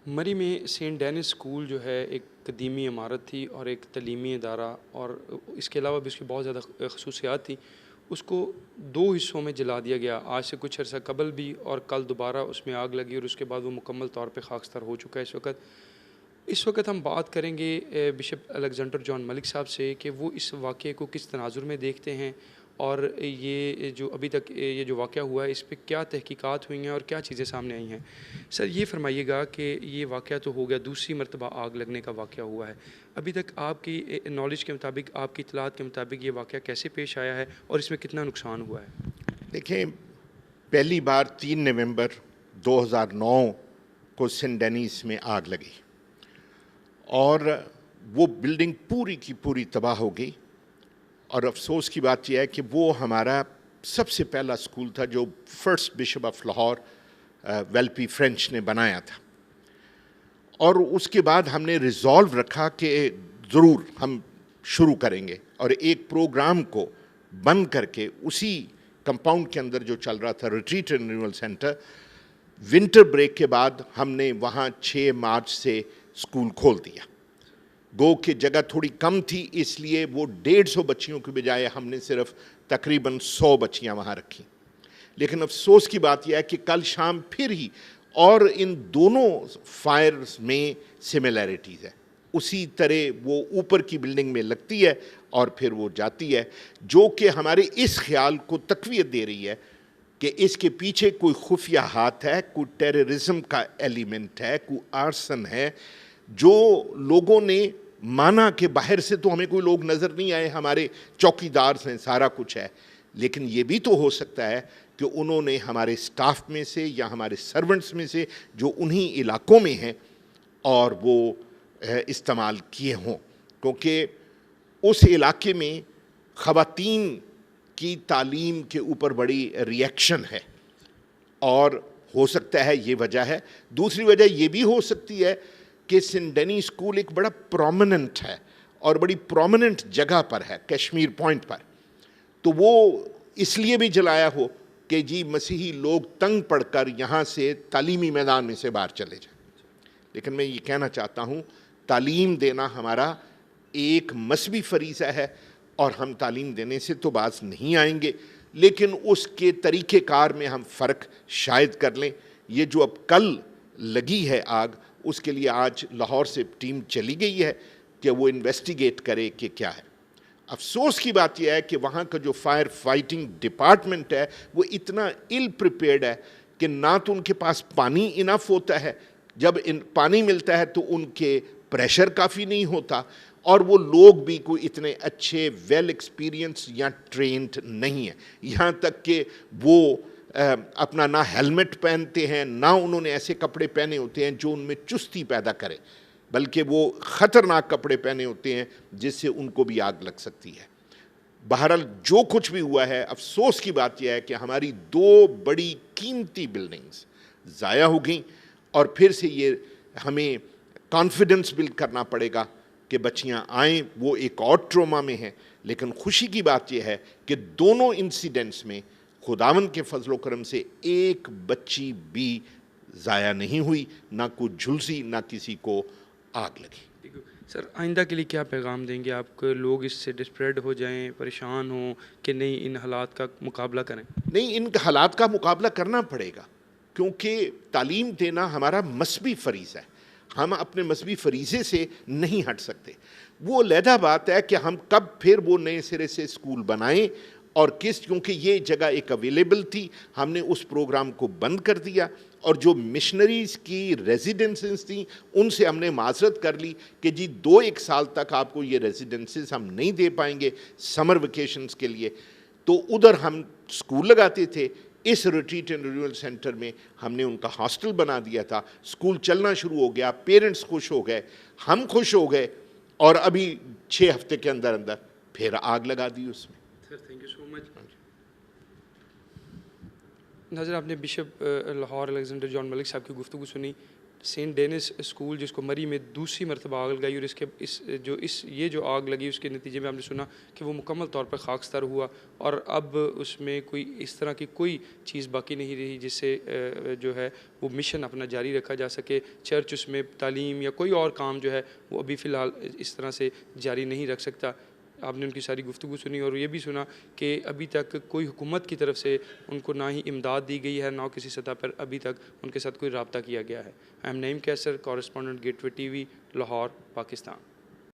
مری میں Saint Dennis school جو ہے ایک قدیمی عمارت تھی اور ایک تعلیمی ادارہ، اور اس کے علاوہ بھی اس کی بہت زیادہ خصوصیات تھیں. اس کو دو حصوں میں جلا دیا گیا آج سے کچھ عرصہ قبل بھی، اور کل دوبارہ اس میں آگ لگی اور اس کے بعد وہ مکمل طور پہ خاکستر ہو چکا ہے. اس وقت ہم بات کریں گے بشپ الیگزینڈر جان ملک صاحب سے کہ وہ اس واقعے کو کس تناظر میں دیکھتے ہیں، اور یہ جو ابھی تک یہ جو واقعہ ہوا ہے اس پہ کیا تحقیقات ہوئی ہیں اور کیا چیزیں سامنے آئی ہیں. سر یہ فرمائیے گا کہ یہ واقعہ تو ہو گیا، دوسری مرتبہ آگ لگنے کا واقعہ ہوا ہے. ابھی تک آپ کی نالج کے مطابق، آپ کی اطلاعات کے مطابق یہ واقعہ کیسے پیش آیا ہے اور اس میں کتنا نقصان ہوا ہے؟ دیکھیں، پہلی بار 3 نومبر 2009 کو سینٹ ڈینیس میں آگ لگی اور وہ بلڈنگ پوری کی پوری تباہ ہو گئی. اور افسوس کی بات یہ ہے کہ وہ ہمارا سب سے پہلا اسکول تھا جو first bishop of Lahore Valpy French نے بنایا تھا. اور اس کے بعد ہم نے ریزالو رکھا کہ ضرور ہم شروع کریں گے، اور ایک پروگرام کو بند کر کے اسی کمپاؤنڈ کے اندر جو چل رہا تھا retreat and renewal centre, winter break کے بعد ہم نے وہاں 6 مارچ سے اسکول کھول دیا. گو کہ جگہ تھوڑی کم تھی، اس لیے وہ 150 بچیوں کے بجائے ہم نے صرف تقریباً 100 بچیاں وہاں رکھیں. لیکن افسوس کی بات یہ ہے کہ کل شام پھر ہی، اور ان دونوں فائرز میں سملیرٹیز ہے، اسی طرح وہ اوپر کی بلڈنگ میں لگتی ہے اور پھر وہ جاتی ہے، جو کہ ہمارے اس خیال کو تقویت دے رہی ہے کہ اس کے پیچھے کوئی خفیہ ہاتھ ہے، کوئی ٹیررزم کا ایلیمنٹ ہے، کوئی آرسن ہے. جو لوگوں نے مانا کہ باہر سے تو ہمیں کوئی لوگ نظر نہیں آئے، ہمارے چوکیدار ہیں، سارا کچھ ہے، لیکن یہ بھی تو ہو سکتا ہے کہ انہوں نے ہمارے سٹاف میں سے یا ہمارے سرونٹس میں سے جو انہی علاقوں میں ہیں اور وہ استعمال کیے ہوں، کیونکہ اس علاقے میں خواتین کی تعلیم کے اوپر بڑی ریئیکشن ہے، اور ہو سکتا ہے یہ وجہ ہے. دوسری وجہ یہ بھی ہو سکتی ہے کہ سینٹ ڈینی اسکول ایک بڑا پرومیننٹ ہے اور بڑی پرومیننٹ جگہ پر ہے، کشمیر پوائنٹ پر، تو وہ اس لیے بھی جلایا ہو کہ جی مسیحی لوگ تنگ پڑ کر یہاں سے تعلیمی میدان میں سے باہر چلے جائیں. لیکن میں یہ کہنا چاہتا ہوں، تعلیم دینا ہمارا ایک مذہبی فریضہ ہے، اور ہم تعلیم دینے سے تو باز نہیں آئیں گے، لیکن اس کے طریقہ کار میں ہم فرق شاید کر لیں. یہ جو اب کل لگی ہے آگ، اس کے لیے آج لاہور سے ٹیم چلی گئی ہے کہ وہ انویسٹیگیٹ کرے کہ کیا ہے. افسوس کی بات یہ ہے کہ وہاں کا جو فائر فائٹنگ ڈپارٹمنٹ ہے وہ اتنا ill prepared ہے کہ نہ تو ان کے پاس پانی انف ہوتا ہے، جب پانی ملتا ہے تو ان کے پریشر کافی نہیں ہوتا، اور وہ لوگ بھی کوئی اتنے اچھے ویل ایکسپیرینس یا ٹرینڈ نہیں ہیں. یہاں تک کہ وہ اپنا نہ ہیلمٹ پہنتے ہیں، نہ انہوں نے ایسے کپڑے پہنے ہوتے ہیں جو ان میں چستی پیدا کرے، بلکہ وہ خطرناک کپڑے پہنے ہوتے ہیں جس سے ان کو بھی آگ لگ سکتی ہے. بہرحال جو کچھ بھی ہوا ہے، افسوس کی بات یہ ہے کہ ہماری 2 بڑی قیمتی بلڈنگز ضائع ہو گئیں، اور پھر سے یہ ہمیں کانفیڈنس بلڈ کرنا پڑے گا کہ بچیاں آئیں. وہ ایک اور ٹروما میں ہیں، لیکن خوشی کی بات یہ ہے کہ دونوں انسیڈنٹس میں خداوند کے فضل و کرم سے ایک بچی بھی ضائع نہیں ہوئی، نہ کوئی جھلسی، نہ کسی کو آگ لگی. سر آئندہ کے لیے کیا پیغام دیں گے آپ کہ لوگ اس سے ڈسپریڈ ہو جائیں، پریشان ہوں کہ نہیں ان حالات کا مقابلہ کریں؟ نہیں، ان حالات کا مقابلہ کرنا پڑے گا، کیونکہ تعلیم دینا ہمارا مذہبی فریضہ ہے. ہم اپنے مذہبی فریضے سے نہیں ہٹ سکتے. وہ علیحدہ بات ہے کہ ہم کب پھر وہ نئے سرے سے اسکول بنائیں اور کیونکہ یہ جگہ ایک اویلیبل تھی، ہم نے اس پروگرام کو بند کر دیا، اور جو مشنریز کی ریزیڈنسز تھیں ان سے ہم نے معذرت کر لی کہ جی 2-1 سال تک آپ کو یہ ریزیڈنسز ہم نہیں دے پائیں گے سمر ویکیشنز کے لیے. تو ادھر ہم اسکول لگاتے تھے، اس ریٹریٹ اینڈ رینیول سینٹر میں ہم نے ان کا ہاسٹل بنا دیا تھا. اسکول چلنا شروع ہو گیا، پیرنٹس خوش ہو گئے، ہم خوش ہو گئے، اور ابھی 6 ہفتے کے اندر اندر پھر آگ لگا دی اس میں. سر تھینک یو سو مچ. ناظرین، آپ نے بشپ لاہور الیگزینڈر جان ملک صاحب کی گفتگو سنی. سینٹ ڈینس اسکول جس کو مری میں دوسری مرتبہ آگ لگائی، اور یہ جو آگ لگی اس کے نتیجے میں آپ نے سنا کہ وہ مکمل طور پر خاکستر ہوا، اور اب اس میں کوئی اس طرح کی کوئی چیز باقی نہیں رہی جس سے جو ہے وہ مشن اپنا جاری رکھا جا سکے۔ چرچ اس میں تعلیم یا کوئی اور کام جو ہے وہ ابھی فی الحال اس طرح سے جاری نہیں رکھ سکتا۔ آپ نے ان کی ساری گفتگو سنی اور یہ بھی سنا کہ ابھی تک کوئی حکومت کی طرف سے ان کو نہ ہی امداد دی گئی ہے، نہ کسی سطح پر ابھی تک ان کے ساتھ کوئی رابطہ کیا گیا ہے۔ نعیم کیسر، کورسپونڈنٹ گیٹ وے ٹی وی، لاہور، پاکستان۔